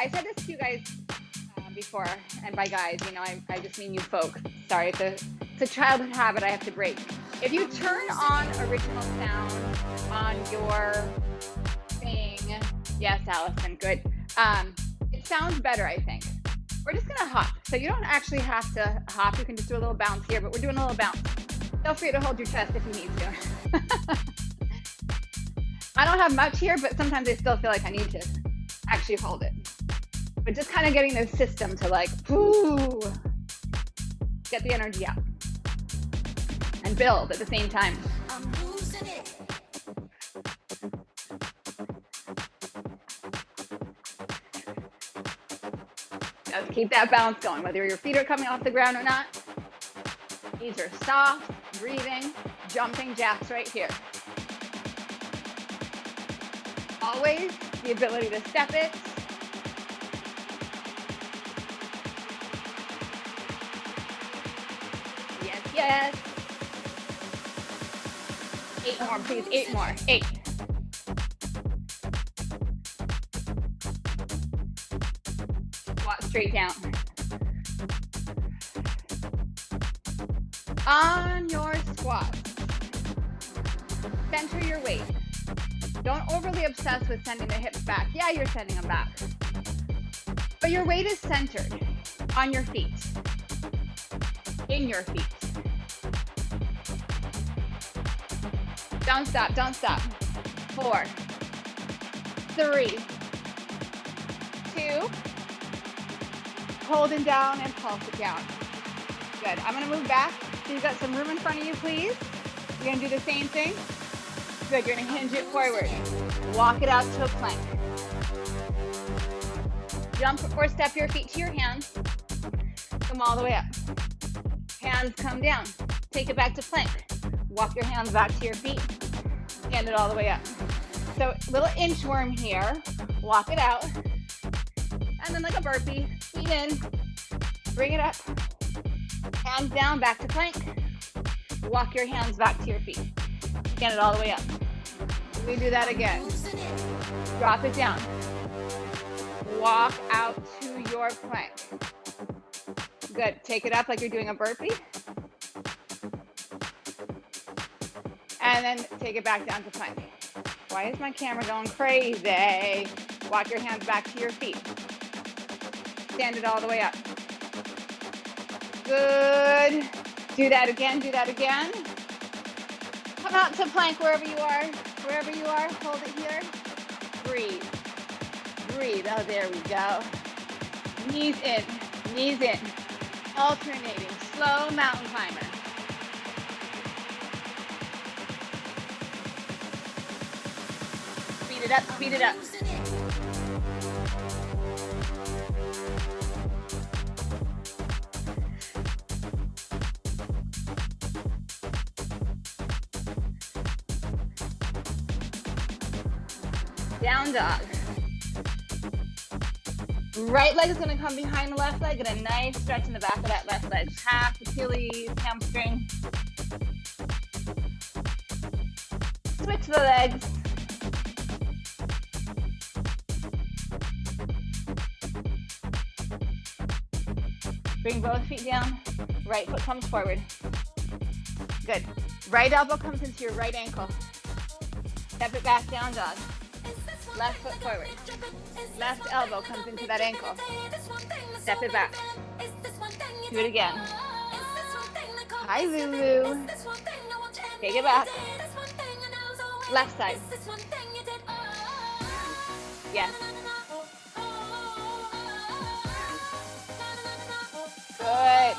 I said this to you guys before, and by guys, I just mean you folk. Sorry, it's a childhood habit I have to break. If you turn on original sound on your thing, yes, Allison, good. It sounds better, I think. We're just gonna hop. So you don't actually have to hop. You can just do a little bounce here, but we're doing a little bounce. Feel free to hold your chest if you need to. I don't have much here, but sometimes I still feel like I need to actually hold it. But just kind of getting the system to like, ooh, get the energy out and build at the same time. I'm losing it. Let's keep that balance going, whether your feet are coming off the ground or not. These are soft, breathing, jumping jacks right here. Always the ability to step it. Yes. 8 more, please. 8 more. 8. Squat straight down. On your squats, center your weight. Don't overly obsess with sending the hips back. Yeah, you're sending them back. But your weight is centered on your feet. In your feet. Don't stop, don't stop. 4, 3, 2, holding down and pulse it down. Good, I'm gonna move back. So you've got some room in front of you, please. You're gonna do the same thing. Good, you're gonna hinge it forward. Walk it out to a plank. Jump or step your feet to your hands. Come all the way up. Hands come down. Take it back to plank. Walk your hands back to your feet. Stand it all the way up. So little inchworm here. Walk it out. And then like a burpee, feet in. Bring it up. Hands down, back to plank. Walk your hands back to your feet. Stand it all the way up. We do that again. Drop it down. Walk out to your plank. Good. Take it up like you're doing a burpee. And then take it back down to plank. Why is my camera going crazy? Walk your hands back to your feet. Stand it all the way up. Good. Do that again, do that again. Come out to plank wherever you are. Wherever you are, hold it here. Breathe. Breathe. Oh, there we go. Knees in, knees in. Alternating, slow mountain climber. Speed it up, speed it up. Down dog. Right leg is going to come behind the left leg. Get a nice stretch in the back of that left leg. Calf, Achilles, hamstring. Switch the legs. Bring both feet down. Right foot comes forward. Good. Right elbow comes into your right ankle. Step it back, down dog. Left foot forward. Left elbow comes into that ankle. Step it back. Do it again. Hi, Lulu. Take it back. Left side. Yes. Good.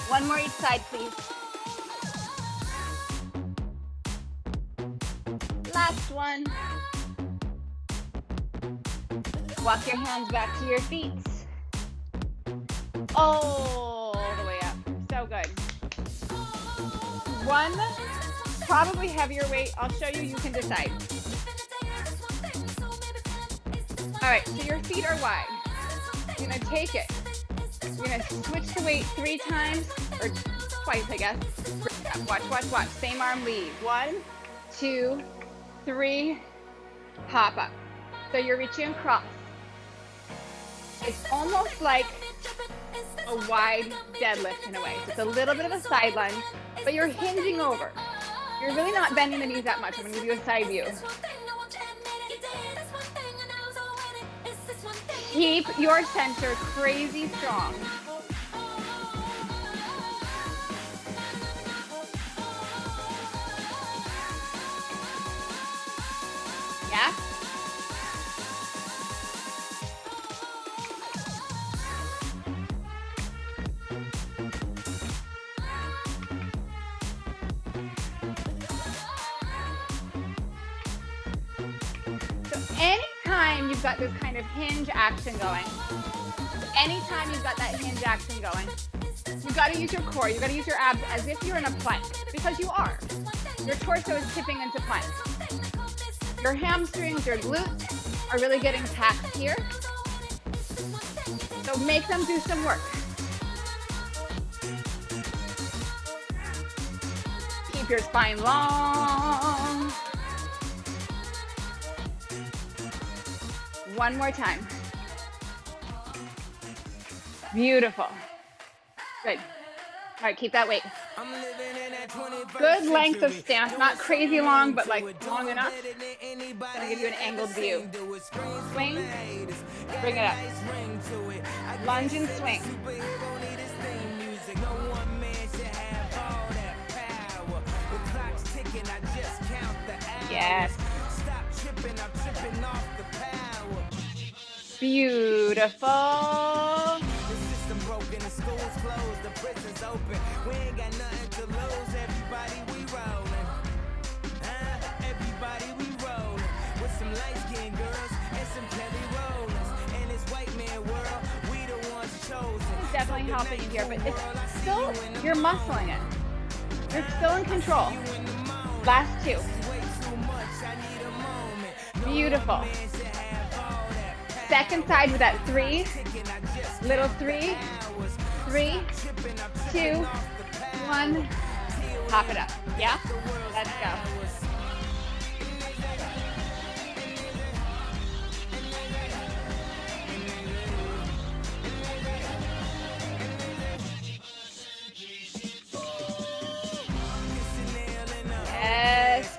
One more each side, please. Last one. Walk your hands back to your feet. All the way up. So good. One, probably heavier weight. I'll show you, you can decide. All right, so your feet are wide. You're gonna take it. You're gonna switch the weight 3 times, or twice, I guess. Watch, watch, watch. Same arm lead. 1, 2, 3, hop up. So you're reaching across. It's almost like a wide deadlift in a way. So it's a little bit of a side lunge, but you're hinging over. You're really not bending the knees that much. I'm going to give you a side view. Keep your center crazy strong. Yeah? Anytime you've got this kind of hinge action going, anytime you've got that hinge action going, you've got to use your core, you've got to use your abs as if you're in a plank, because you are. Your torso is tipping into plank. Your hamstrings, your glutes are really getting taxed here. So make them do some work. Keep your spine long. One more time. Beautiful. Good. All right, keep that weight. Good length of stance, not crazy long, but like long enough. I'm gonna give you an angled view. Swing, bring it up. Lunge and swing. Yes. Beautiful. The system broken, the schools closed, the prisons open. We ain't got nothing to lose. Everybody we rolling. Everybody we rolling. With some light-skinned girls and some Kelly Rollins. In this white man world, we the ones chosen. It's definitely helping you here, but it's still, you're muscling it. You're still in control. Last two. Beautiful. Second side with that 3, little 3, 3, 2, 1, pop it up. Yeah? Let's go. Yes.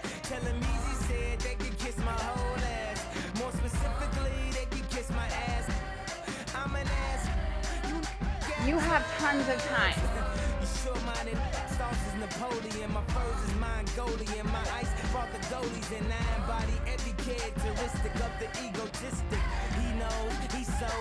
You have tons of time. Napoleon, my furs is Mongolian, my ice brought the goalies and I embody every characteristic of the egotistic. He knows he's so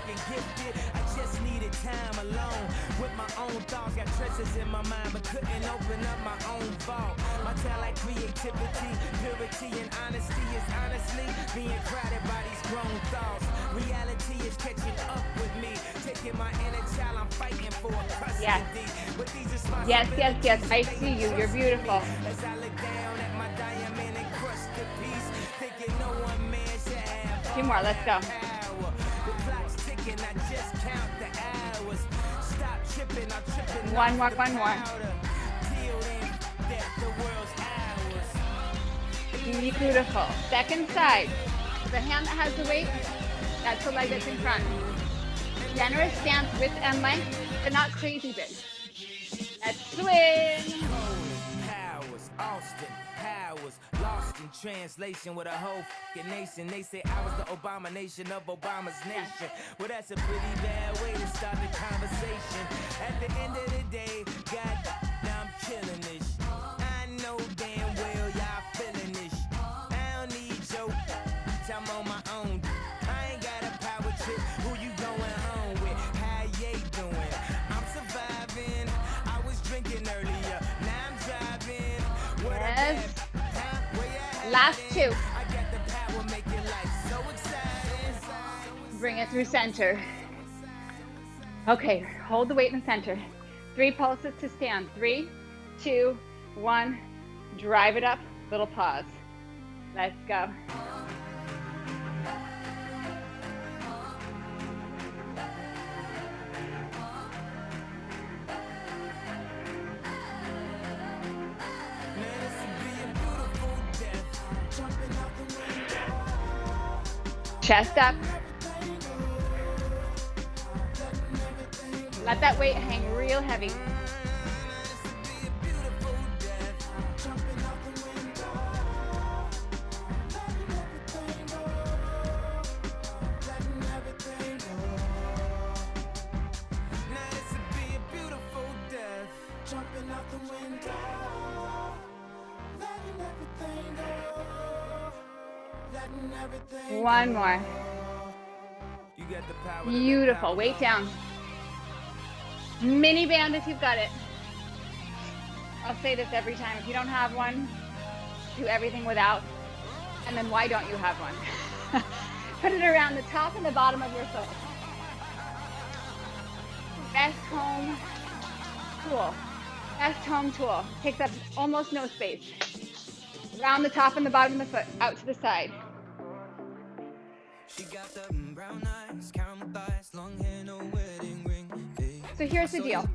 gifted. I just needed time alone with my own thoughts. Got treasures in my mind, but couldn't open up my own vault. My talent, creativity, purity, and honesty is honestly being crowded by these grown thoughts. Reality is catching up with me, taking my inner child. I'm fighting for a custody. Yes. Yes, yes, yes. I see you. You're beautiful. As I look down at my diamond and crush the piece, thinking no one man should have. A few more. Let's go. The clock's ticking. I just count the hours. Stop tripping. I'm tripping. One more. One more. Beautiful. Second side. The hand that has the weight, that's the leg that's in front. Generous stance, width and length, but not crazy big. Let's swing. Powers, Austin, Powers, lost in translation with a whole fucking nation. They say I was the abomination of Obama's nation. Well, that's a pretty bad way to start the conversation. At the end of the day, God, I'm killing this. I know damn well y'all feeling this. I don't need your, I'm on my own. I ain't got a power trip. Who you going home with? How you doing? I'm surviving. I was drinking earlier. Now I'm driving. Yes. Last two. I got the power, making life so exciting. Bring it through center. Okay, hold the weight in the center. 3 pulses to stand. 3, 2, 1. Drive it up. Little pause. Let's go. Chest up. Let that weight hang real heavy. One more. Beautiful. Weight down. Mini band if you've got it. I'll say this every time. If you don't have one, do everything without. And then why don't you have one? Put it around the top and the bottom of your foot. Best home tool. Best home tool. Takes up almost no space. Around the top and the bottom of the foot. Out to the side. So here's the deal.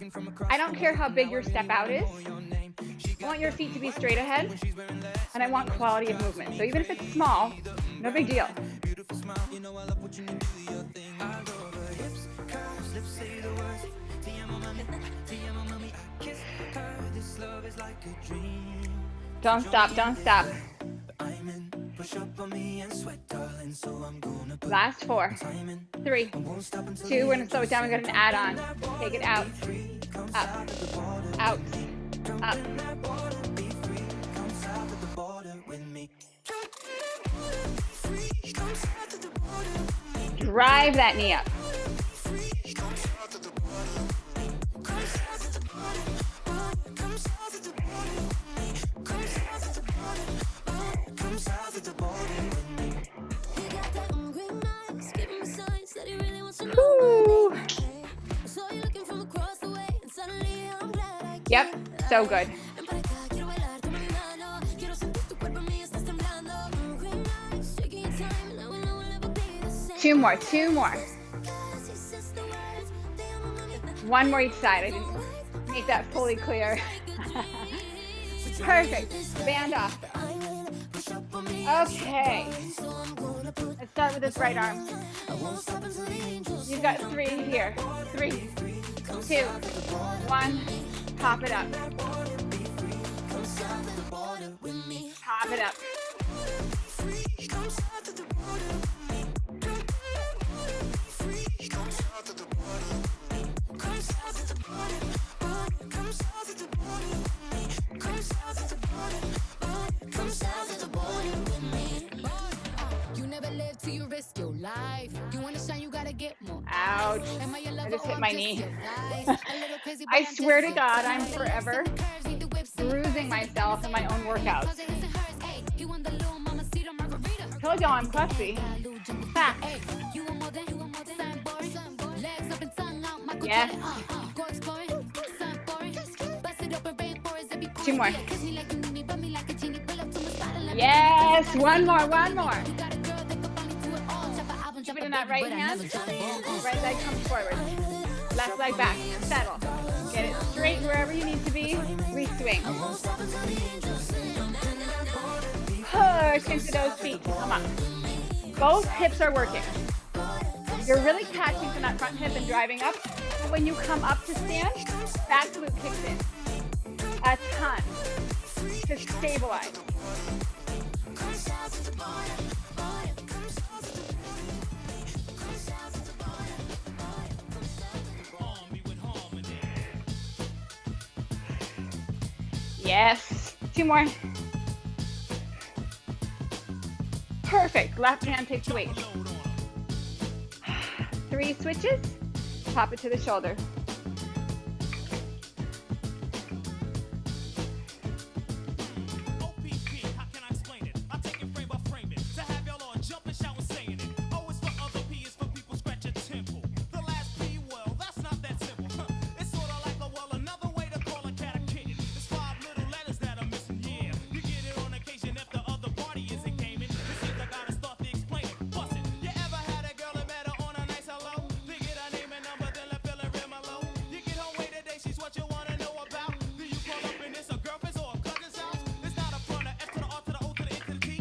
I don't care how big your step out is. I want your feet to be straight ahead, and I want quality of movement. So even if it's small, no big deal. Don't stop, don't stop. Last 4, 3, 2, we're gonna slow it down, we're gonna add on. Take it out, up, out, up. Drive that knee up. Yep, so good. 2 more, 2 more. 1 more each side. I didn't make that fully clear. Perfect. Band off. Okay. Let's start with this right arm. You've got 3 here. 3, 2, 1. Pop it up. Pop it up. Ouch. I just hit my knee. I swear to God, I'm forever bruising myself in my own workouts. Told you I'm fussy. Ha. Yes. 2 more. Yes. 1 more, 1 more. Keep it in that right hand. Right leg comes forward. Left leg back. Settle. Get it straight wherever you need to be. Re-swing. Push into those feet. Come on. Both hips are working. You're really catching from that front hip and driving up. But when you come up to stand, back glute kicks in. A ton. To stabilize. Yes. 2 more. Perfect. Left hand takes the weight. 3 switches. Pop it to the shoulder.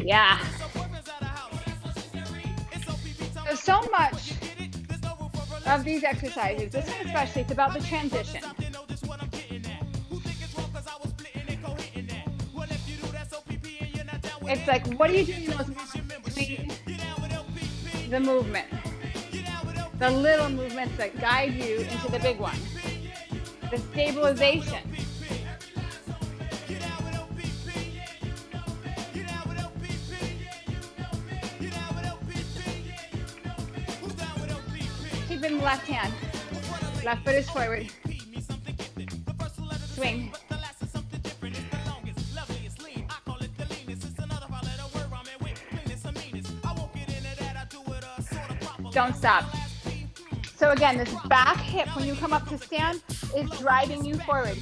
Yeah. So much of these exercises, this one especially, it's about the transition. It's like, what are you doing in those movements between the movement? The little movements that guide you into the big one. The stabilization. Keep it in the left hand. Left foot is forward. Swing. Don't stop. So again, this back hip, when you come up to stand, is driving you forward.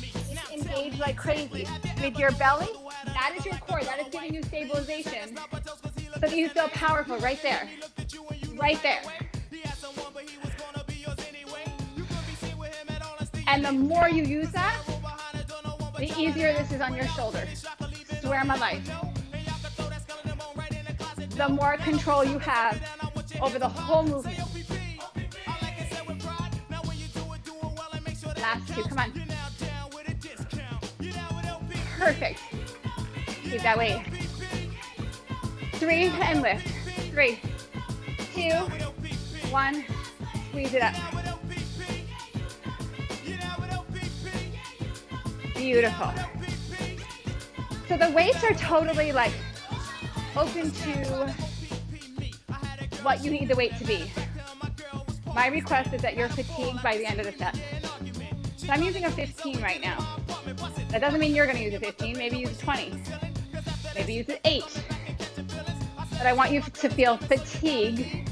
Engage like crazy. With your belly, that is your core. That is giving you stabilization. So that you feel powerful right there. Right there. And the more you use that, the easier this is on your shoulders. Swear my life. The more control you have over the whole movement. Last two, come on. Perfect. Keep that weight. 3 and lift. 3, 2, 1. Squeeze it up. Beautiful. So the weights are totally like open to what you need the weight to be. My request is that you're fatigued by the end of the set. So I'm using a 15 right now. That doesn't mean you're going to use a 15. Maybe use a 20. Maybe use an 8. But I want you to feel fatigued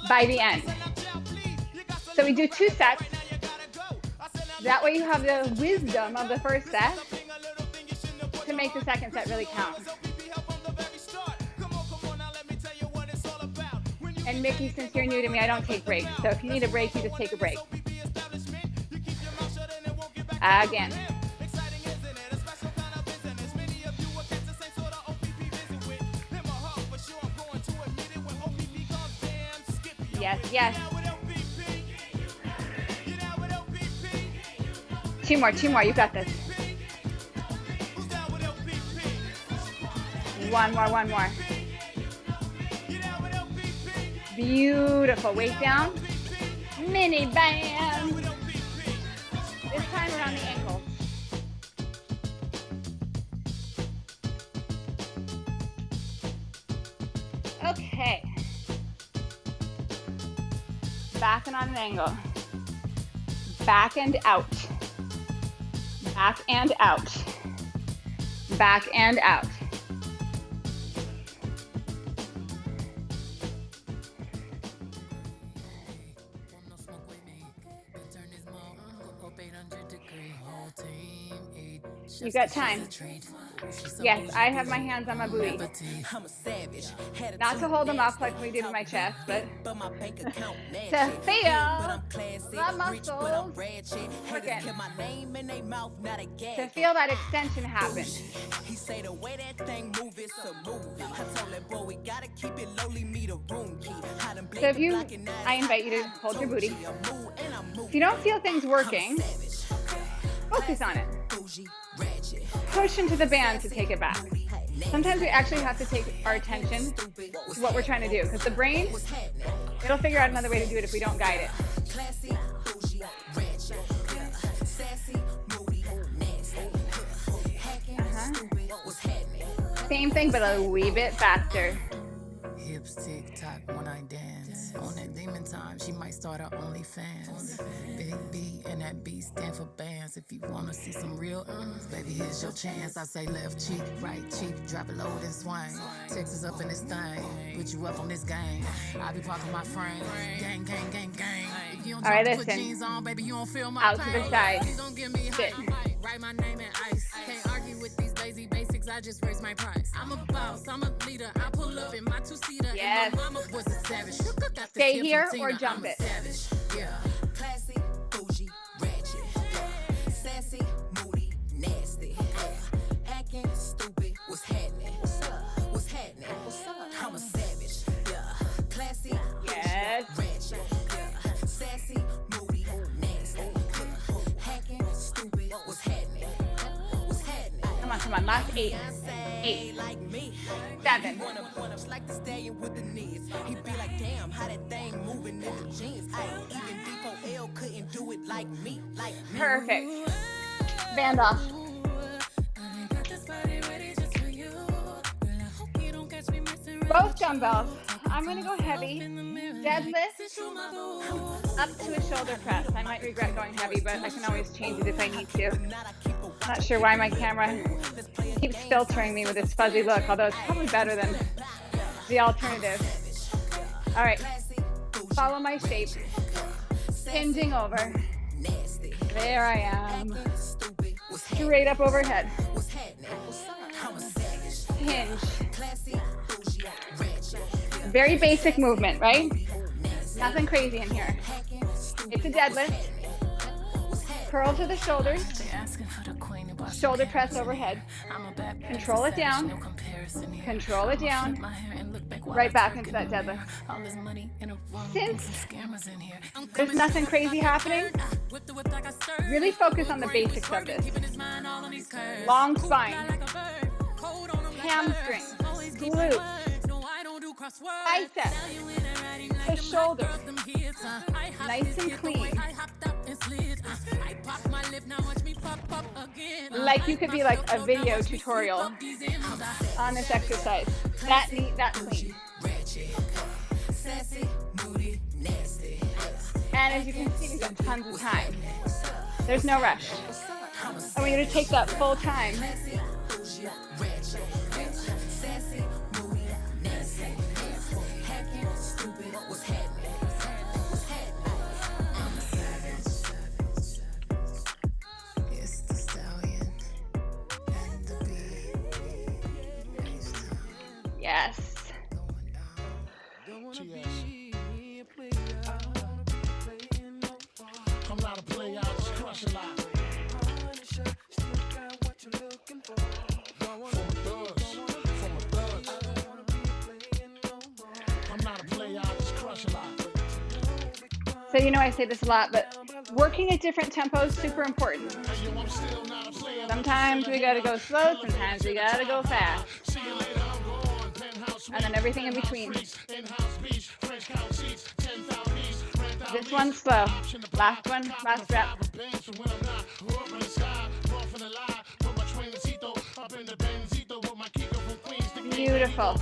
by the end. So we do 2 sets. That way you have the wisdom of the first set to make the second set really count. And Mickey, since you're new to me, I don't take breaks. So if you need a break, you just take a break. Again. Yes, yes. 2 more, 2 more. You got this. 1 more, 1 more. Beautiful. Weight down. Mini band. This time around the ankle. Okay. Back and on an angle. Back and out. Back and out. Back and out. You got time. Yes, I have my hands on my booty. Not to hold them up like we did with my chest, but to feel the muscles working. To feel that extension happen. So I invite you to hold your booty. If you don't feel things working, focus on it. Push into the band to take it back. Sometimes we actually have to take our attention to what we're trying to do, because the brain, it'll figure out another way to do it if we don't guide it. Same thing, but a wee bit faster. Hips tick tock when I dance. On that demon time, she might start her OnlyFans. Big B and that B stand for bands. If you wanna see some real baby, here's your chance. I say left cheek, right cheek, drop it low and swing. Texas up in this thing, put you up on this game. I be parking my frame, gang, gang, gang, gang. If you don't all right, listen. Put jeans on, baby, you don't feel my out pain. To the side. Don't give me sit. Write my name in ice. Can't argue with these lazy basics. I just raise my price. I'm a boss. I'm a leader. I pull up in my 2-seater. Yes. And my mama was a savage. Stay here or jump it. Yeah. Classy, bougie, ratchet. Sassy, moody, nasty. Hacking, stupid. What's happening? What's up? What's happening? What's up? I'm a savage. Yeah. Classy, yes. Last 8. 8. 7. Perfect. Band off. Both dumbbells. I'm going to go heavy. Deadlift up to a shoulder press. I might regret going heavy, but I can always change it if I need to. Not sure why my camera keeps filtering me with this fuzzy look, although it's probably better than the alternative. All right, follow my shape. Hinging over. There I am. Straight up overhead. Hinge. Very basic movement, right? Nothing crazy in here. It's a deadlift. Curl to the shoulders. Shoulder press overhead. Control it down. Control it down. Right back into that deadlift. Since there's nothing crazy happening, really focus on the basics of this. Long spine. Hamstrings. Glutes. Biceps, the shoulders, nice and clean. Like you could be like a video tutorial on this exercise. That neat, that clean. And as you can see, we've got tons of time. There's no rush. I want you to take that full time. Yes. I'm not a player, I just crush a lot. So you know I say this a lot, but working at different tempos is super important. Sometimes we gotta go slow, sometimes we gotta go fast. And then everything in between. This one's slow. Last one, last rep. Beautiful.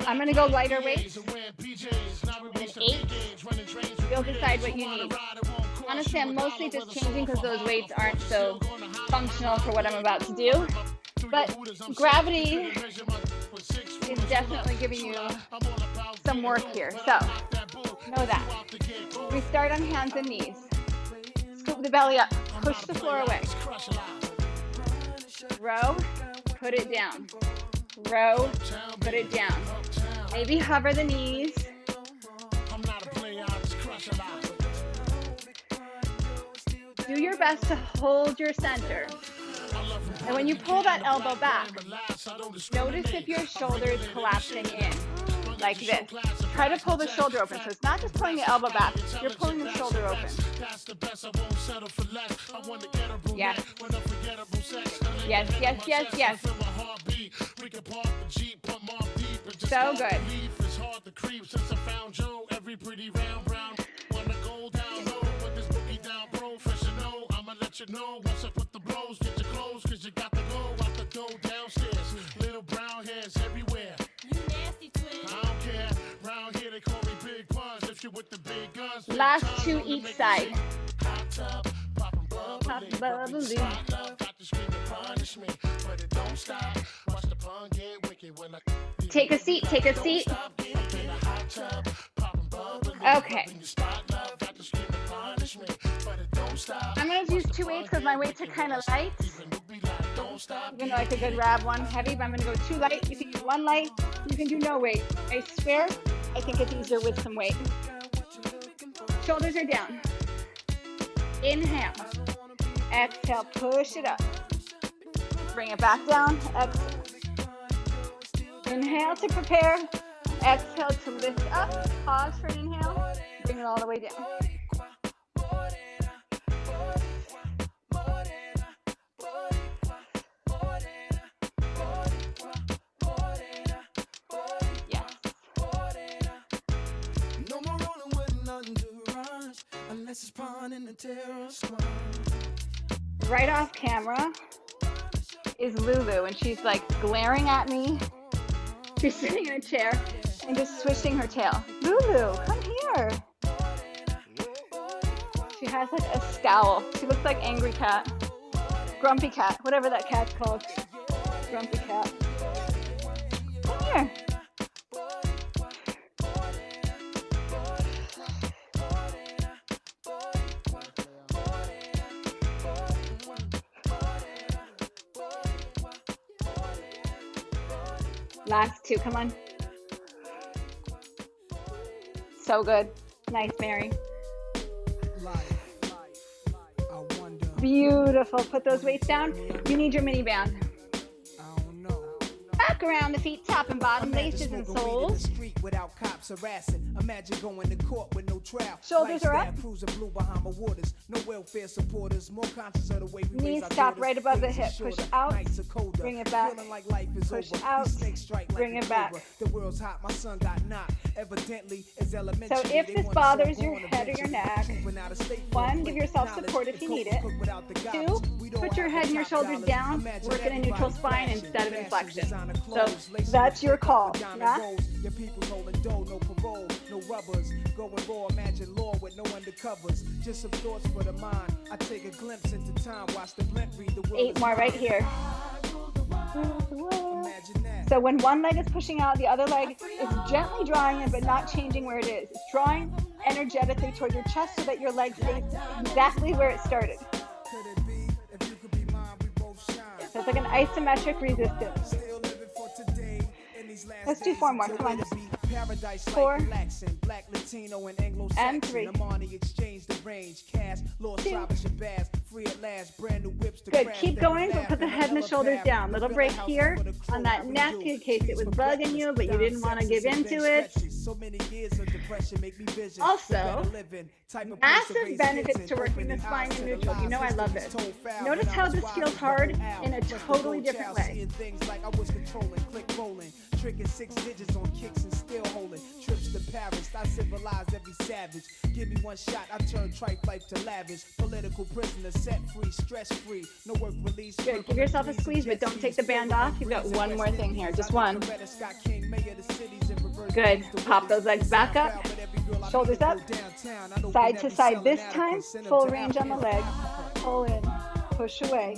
I'm going to go lighter weights. And an 8. You'll decide what you need. Honestly, I'm mostly just changing because those weights aren't so functional for what I'm about to do. But gravity is definitely giving you some work here. So, know that. We start on hands and knees. Scoop the belly up. Push the floor away. Row, put it down. Row, put it down. Maybe hover the knees. Do your best to hold your center. And when you pull that elbow back, notice if your shoulder is collapsing in, like this. Try to pull the shoulder open. So it's not just pulling the elbow back, you're pulling the shoulder open. Yes. Yes, yes, yes, yes. So good. You know, once I put the blows, get your clothes, cause you got to go out the door downstairs. Little brown hairs everywhere. Nasty twin. I don't care. Round here they call me Big Puns. If you with the big guns. Last 2 each side. Hot tub, poppin' bubbly. Got to scream and punish me, but it don't stop. Watch the pun get wicked when I take a seat, take a seat. Okay. I'm going to use 2 weights because my weights are kind of light. Even though I could grab one heavy, but I'm going to go 2 light. You can do 1 light. You can do no weight. I swear, I think it's easier with some weight. Shoulders are down. Inhale. Exhale, push it up. Bring it back down. Exhale. Inhale to prepare. Exhale to lift up. Pause for an inhale. Bring it all the way down. Right off camera is Lulu, and she's like glaring at me. She's sitting in a chair and just swishing her tail. Lulu, come here. She has like a scowl. She looks like angry cat, grumpy cat, whatever that cat's called. Grumpy cat. Come here. Last two, come on. So good. Nice, Mary. Beautiful. Put those weights down. You need your mini band. Back around the feet, top and bottom, laces and soles. Shoulders are up. Knees stop right above the hip. Push out, bring it back. Push out, bring it back. So if this bothers your head or your neck, 1, give yourself support if you need it. 2, put your head and your shoulders down, work in a neutral spine instead of in flexion. So that's your call. Yeah? Your people's holding dough, no parole, no rubbers. Going raw, imagine law with no undercovers. Just some thoughts for the mind. I take a glimpse into time, watch the blimp read the world. 8 more right here. So when one leg is pushing out, the other leg is gently drawing in, but not changing where it is. It's drawing energetically toward your chest so that your leg stays exactly where it started. So it's like an isometric resistance. Let's do 4 more. Come on. 4 and 3. 2. Good. Keep going, but put the head and the shoulders down. Little break here on that neck in case it was bugging you, but you didn't want to give into it. Also, massive benefits to working the spine in neutral. You know I love this. Notice how this feels hard in a totally different way. Tricking 6 digits on kicks and still holding trips to Paris. I civilized every savage. Give me one shot, I turn trite life to lavish. Political prisoner, set free, stress free. No work release. Good. Give yourself a squeeze, but don't take the band off. You've got one more thing here, just one. Good. Pop those legs back up. Shoulders up. Side to side this time. Full range on the leg. Pull in. Push away.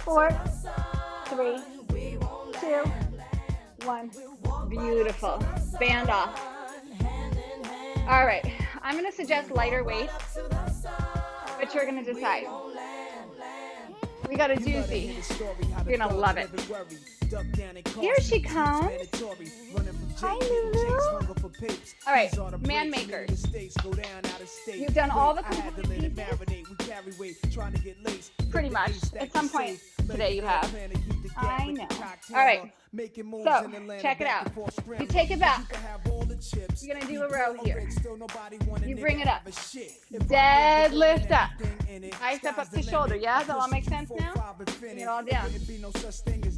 Four, 3, 2, 1. Beautiful. Band off. All right. I'm going to suggest lighter weights, but you're going to decide. We got a doozy. You're going to love it. Here she comes. Hi, Lulu. All right, man makers. You've done all the pieces. Pretty much. At some point today you have. I know. All right. So, check it out. You take it back. You're going to do a row here. You bring it up. Deadlift up. I step up to shoulder. Yeah, does that all make sense now? Bring it all down.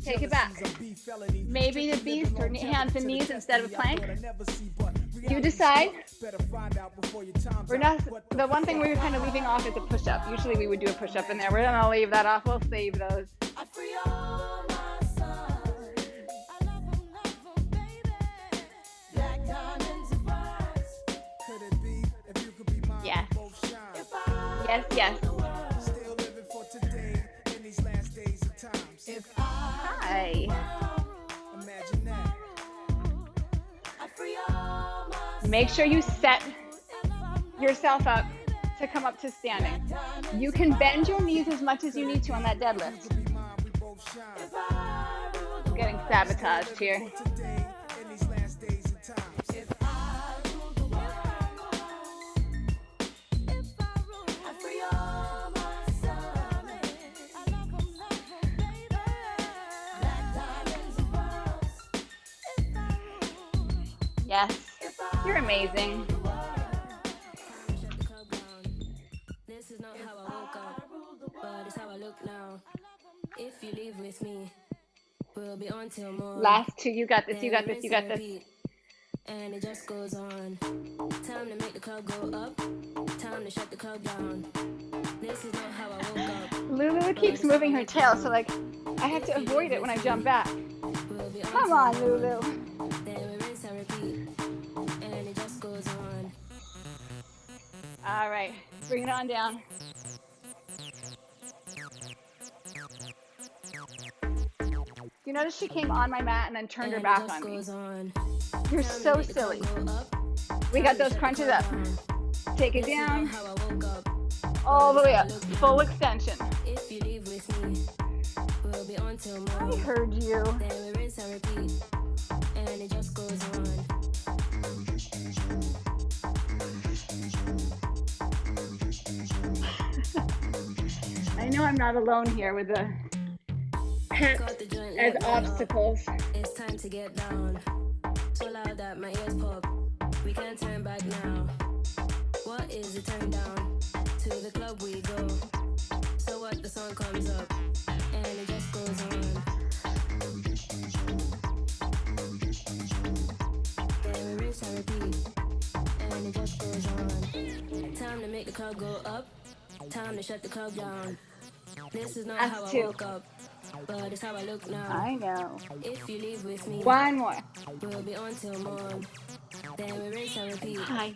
Take it back. Maybe the beast or hands and knees instead of a plank. You decide. We're not, the one thing we're kind of leaving off is a push-up. Usually we would do a push-up in there. We're going to leave that off. We'll save those. Yes. Yes, yes. Hi. Make sure you set yourself up to come up to standing. You can bend your knees as much as you need to on that deadlift. I'm getting sabotaged here. Yes, you're amazing. This is not how I woke up, but it's how I look now. If you leave with me, we'll be on till morning. Last two, you got this, you got this, you got this. And it just goes on. Time to make the club go up. Time to shut the club down. This is not how I woke up. Lulu keeps moving her tail, so like I have to avoid it when I jump back. Come on, Lulu. Then we rinse and repeat. And it just goes on. All right, bring it on down. You notice she came on my mat and then turned her back on me. You're so silly. We got those crunches up. Take it down. All the way up. Full extension. If you leave with me, we'll be on till morning. I heard you. Then we rinse and repeat. And it just goes on. I know I'm not alone here with the pets as obstacles. It's time to get down. So loud that my ears pop. We can't turn back now. What is the turn down? To the club we go. So what, the song comes up and it just goes on. Then we rinse and repeat. And it just goes on. Time to make the club go up. Time to shut the club down. This is not how I woke up, but it's how I look now. I know. If you leave with me, One more. we'll be on till morn. Then we rinse and repeat. Hi.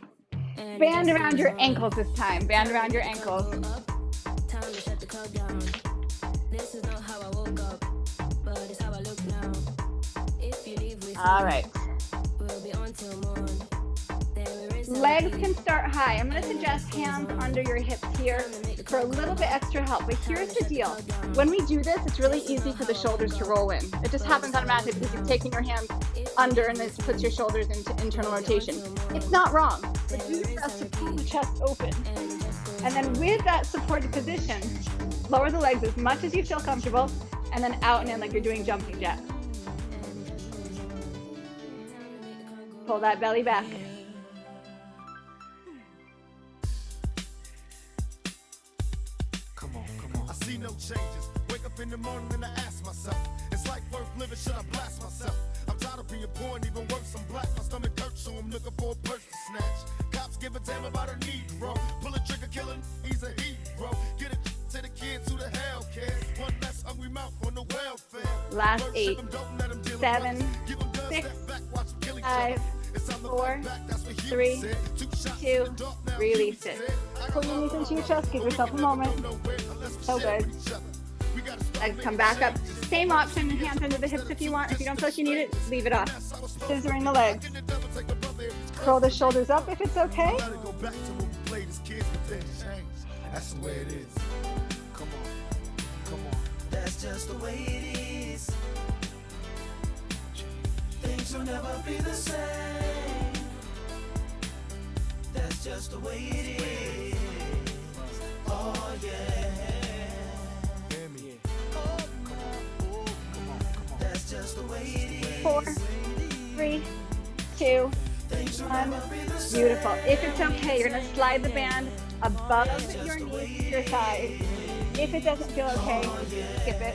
And Band around your ankles this time. Band around your ankles. Time to shut the club down. This is not how I woke up, but it's how I look now. If you leave with All me, right. we'll be on till morn. Then we rinse and Legs repeat. can start high. I'm going to suggest hands under your hips here for a little bit extra help. But here's the deal. When we do this, it's really easy for the shoulders to roll in. It just happens automatically because you've taken your hands under and this puts your shoulders into internal rotation. It's not wrong. But do your best to pull the chest open. And then with that supported position, lower the legs as much as you feel comfortable and then out and in like you're doing jumping jacks. Pull that belly back. I see no changes. Wake up in the morning and I ask myself, it's like worth living, should I blast myself? I'm tired of being poor and even worse, I'm black. My stomach hurts, so I'm looking for a purse to snatch. Cops give a damn about a Negro. Pull a trigger, killing, he's a hero. Get it to the kids who the hell cares. One less hungry mouth on the welfare. Last 8, 7, 6, 5, 4, 3, 2, release it. Pull your knees into your chest, give yourself a moment. So good. Legs come back up. Same option, hands under the hips if you want. If you don't feel like you need it, leave it off. Scissoring the legs. Curl the shoulders up if it's okay. That's the way it is. Come on, come on. That's just the way it is. Things will never be the same. That's just the way it is. Oh yeah. Hear me. That's just the way it is. 4, 3, 2, 1. Beautiful. If it's okay, you're going to slide the band above your knees to your thighs. If it doesn't feel okay, skip it.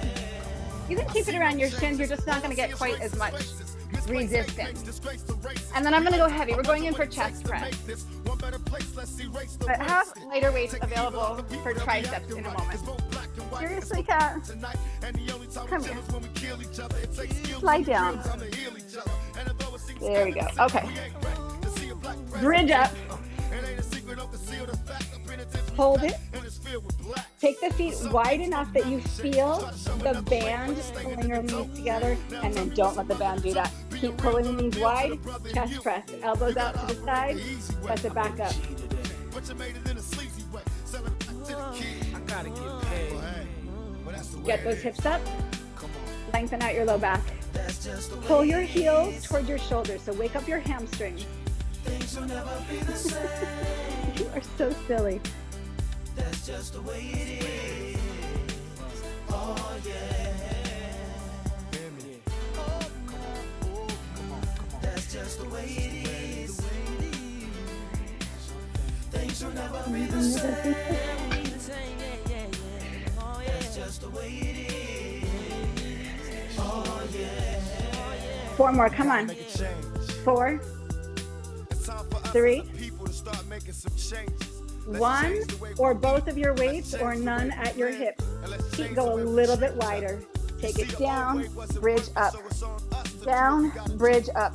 You can keep it around your shins. You're just not going to get quite as much resistance. And then I'm going to go heavy. We're going in for chest press. But have lighter weights available for triceps in a moment. Seriously, Kat? Come here. Slide down. There we go. Okay. Bridge up. Hold it. Take the feet wide enough that you feel the band pulling your knees together, and then don't let the band do that. Keep pulling the knees wide, chest press, elbows out to the side, press it back up. I gotta get paid. Get those hips up, lengthen out your low back. Pull your heels toward your shoulders, so wake up your hamstrings. You are so silly. That's just the way it is. Oh yeah. That's just the way it is. Things will never be the same. That's just the way it is. Oh yeah. 4 more, come on. 4, 3, 1, or both of your weights or none at your hips. Feet go a little bit wider. Take it down, bridge up. Down, bridge up.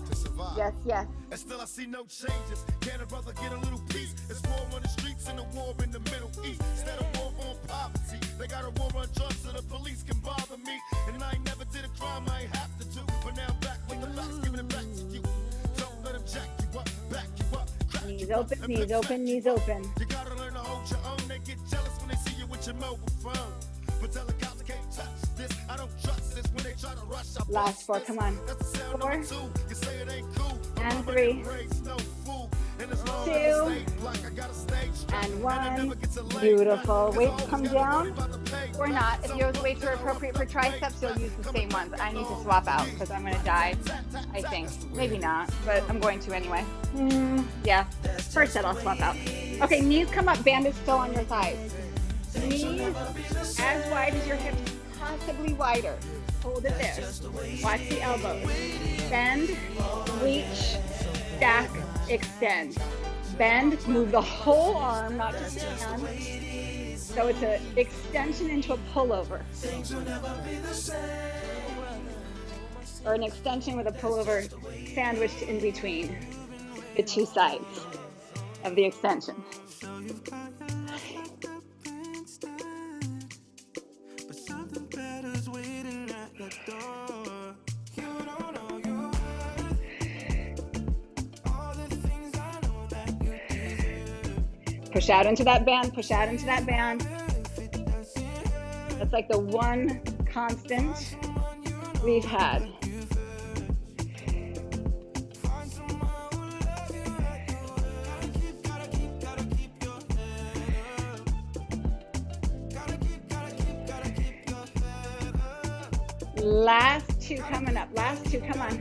Yes, yes. And still I see no changes. Can a brother get a little peace? It's war on the streets and a war in the Middle East. Instead of war on poverty, they got a war on drugs so the police can bother me. And I ain't never did a crime I ain't have to do. But now I'm back with the facts, giving it back to you. Don't let them jack you up, back you up. Knees open, knees open, knees open. You gotta learn to hold your own. They get jealous when they see you with your mobile phone. But tell the cops can't touch this. I don't trust this when they try to rush up. Last 4, come on. 4, You say it ain't cool. and 3, 2, and 1. Beautiful. Weights come down or not. If those weights are appropriate for triceps, you'll use the same ones. I need to swap out because I'm going to die, I think. Maybe not, but I'm going to anyway. Yeah. First set I'll swap out. Okay, knees come up. Band is still on your thighs. Knees as wide as your hips, possibly wider. Hold it there. Watch the elbows. Bend, reach, stack, extend. Bend, move the whole arm, not just your hand. So it's an extension into a pullover. Or an extension with a pullover sandwiched in between the 2 sides of the extension. Push out into that band, push out into that band. That's like the one constant we've had. Last 2 coming up, last 2, come on.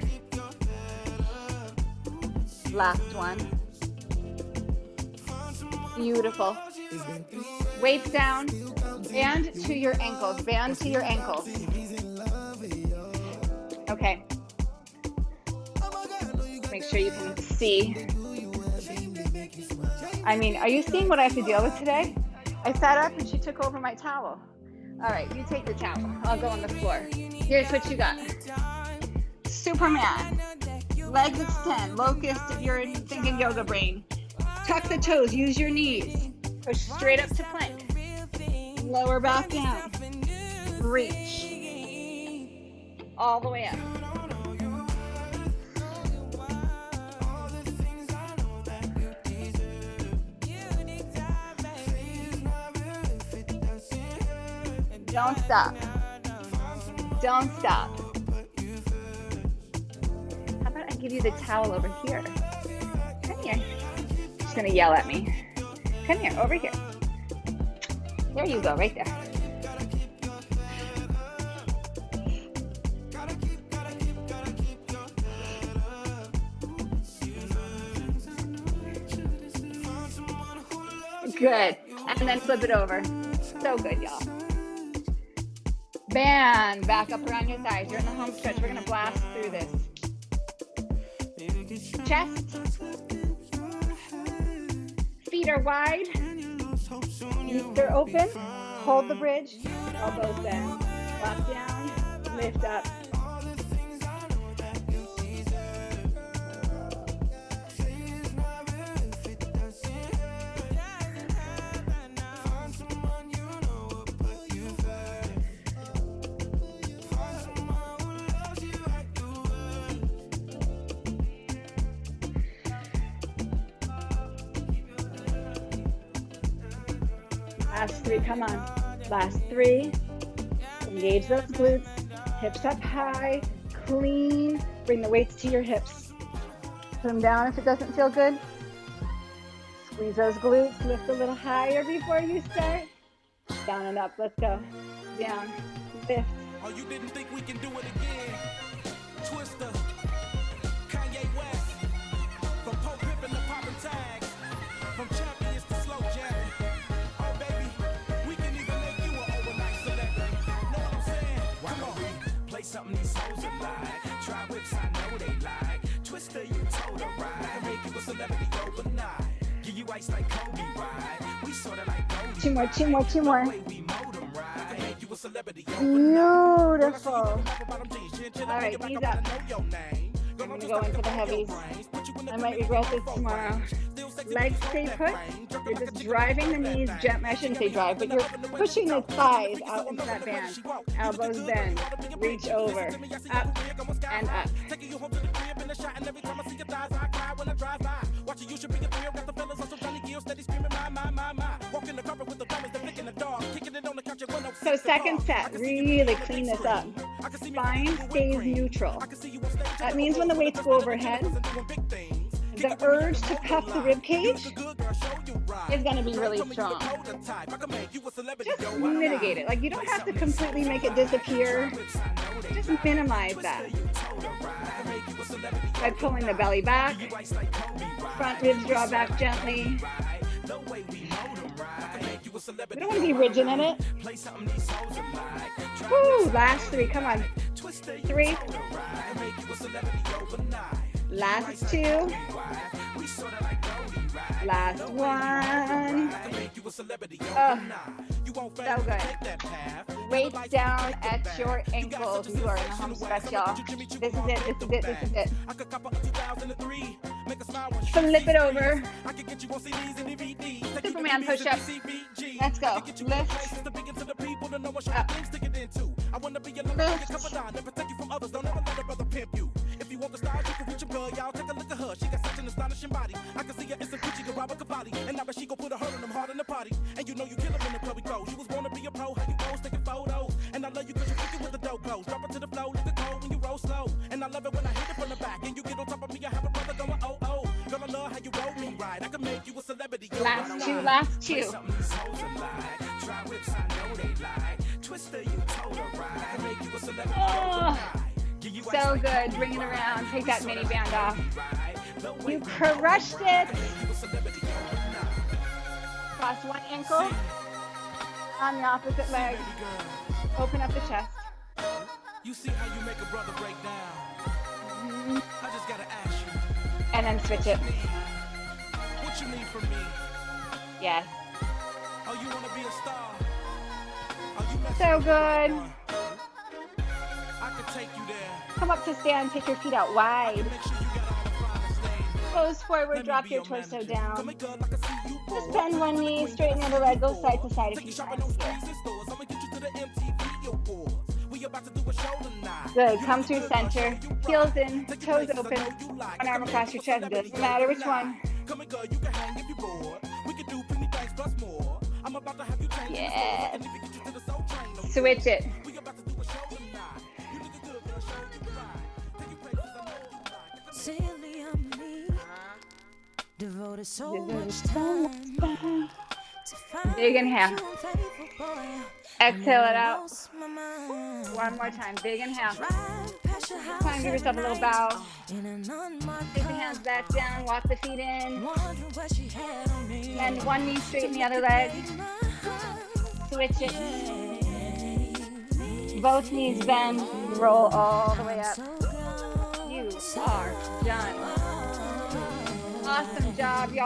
Last one. Beautiful. Weights down, band to your ankles, band to your ankles. Okay. Make sure you can see. I mean, are you seeing what I have to deal with today? I sat up and she took over my towel. All right, you take the towel. I'll go on the floor. Here's what you got. Superman. Legs extend. Locust if you're thinking yoga brain. Tuck the toes. Use your knees. Push straight up to plank. Lower back down. Reach. All the way up. Don't stop. Don't stop. How about I give you the towel over here? Come here. She's gonna yell at me. Come here, over here. There you go, right there. Good. And then flip it over. So good, y'all. Band, back up around your thighs. You're in the home stretch. We're gonna blast through this. Chest. Feet are wide. They're open. Hold the bridge. Elbows bend. Lock down. Lift up. Last 3, come on. Last 3. Engage those glutes. Hips up high. Clean. Bring the weights to your hips. Put them down if it doesn't feel good. Squeeze those glutes. Lift a little higher before you start. Down and up. Let's go. Down. Lift. Oh, you didn't think we can do it again? Twister. Kanye West. From Pope Pippin to poppin' tags. From champions to slow Two more, two more, two more. Beautiful. All right, knees up. I'm going to go in for the heavies. I might regret this tomorrow. Legs stay put. You're just driving the knees gently. I shouldn't say drive, but you're pushing the thighs out into that band. Elbows bend. Reach over. Up and up. So second set, really clean this up. Spine stays neutral. That means when the weights go overhead, the urge to puff the rib cage is going to be really strong. Just mitigate it. Like, you don't have to completely make it disappear. Just minimize that by pulling the belly back. Front ribs draw back gently. We don't want to be rigid in it. Woo, last three, come on. 3. Last 2. Last 1. Oh, so good. Weights down at your ankles. You are in the home stretch, y'all. This is it, this is it, this is it. Flip it over. Superman push-up. Let's go. Lift. Up. If you want the style, you can reach a girl, y'all. Take a look at her. She got such an astonishing body. I can see her instant Gucci, can rob a Cavalli. And now she gon' put a hurt on them hard in the party. And you know you kill her in the club we go. You was born to be a pro, how you pose, taking photos. And I love you cause you freaking with the dope goes. Drop it to the flow, look at cold when you roll slow. And I love it when I hit it from the back. And you get on top of me, I have a brother going oh. Girl, I love how you roll me right. I can make you a celebrity. Last 2, last 2. Oh. So good. Bring it around. Take that mini band off. You crushed it. Cross one ankle on the opposite leg. Open up the chest. You see how you make a brother break down. I just gotta ask you. And then switch it. What you need from me? Yes. Oh, you wanna be a star? So good. I could take you there. Come up to stand, take your feet out wide. Close forward, drop your torso down. Just bend one knee, straighten the other leg, go side to side a few times here. Good, come through center, heels in, toes open, one arm across your chest, doesn't matter which one. Yeah. Switch it. Devoted so much time. Big inhale. Exhale it out. One more time. Big inhale. Try and give yourself a little bow. Take the hands back down. Walk the feet in. Bend one knee, straighten the other leg. Switch it. Both knees bend. Roll all the way up. You are done. Awesome job, y'all.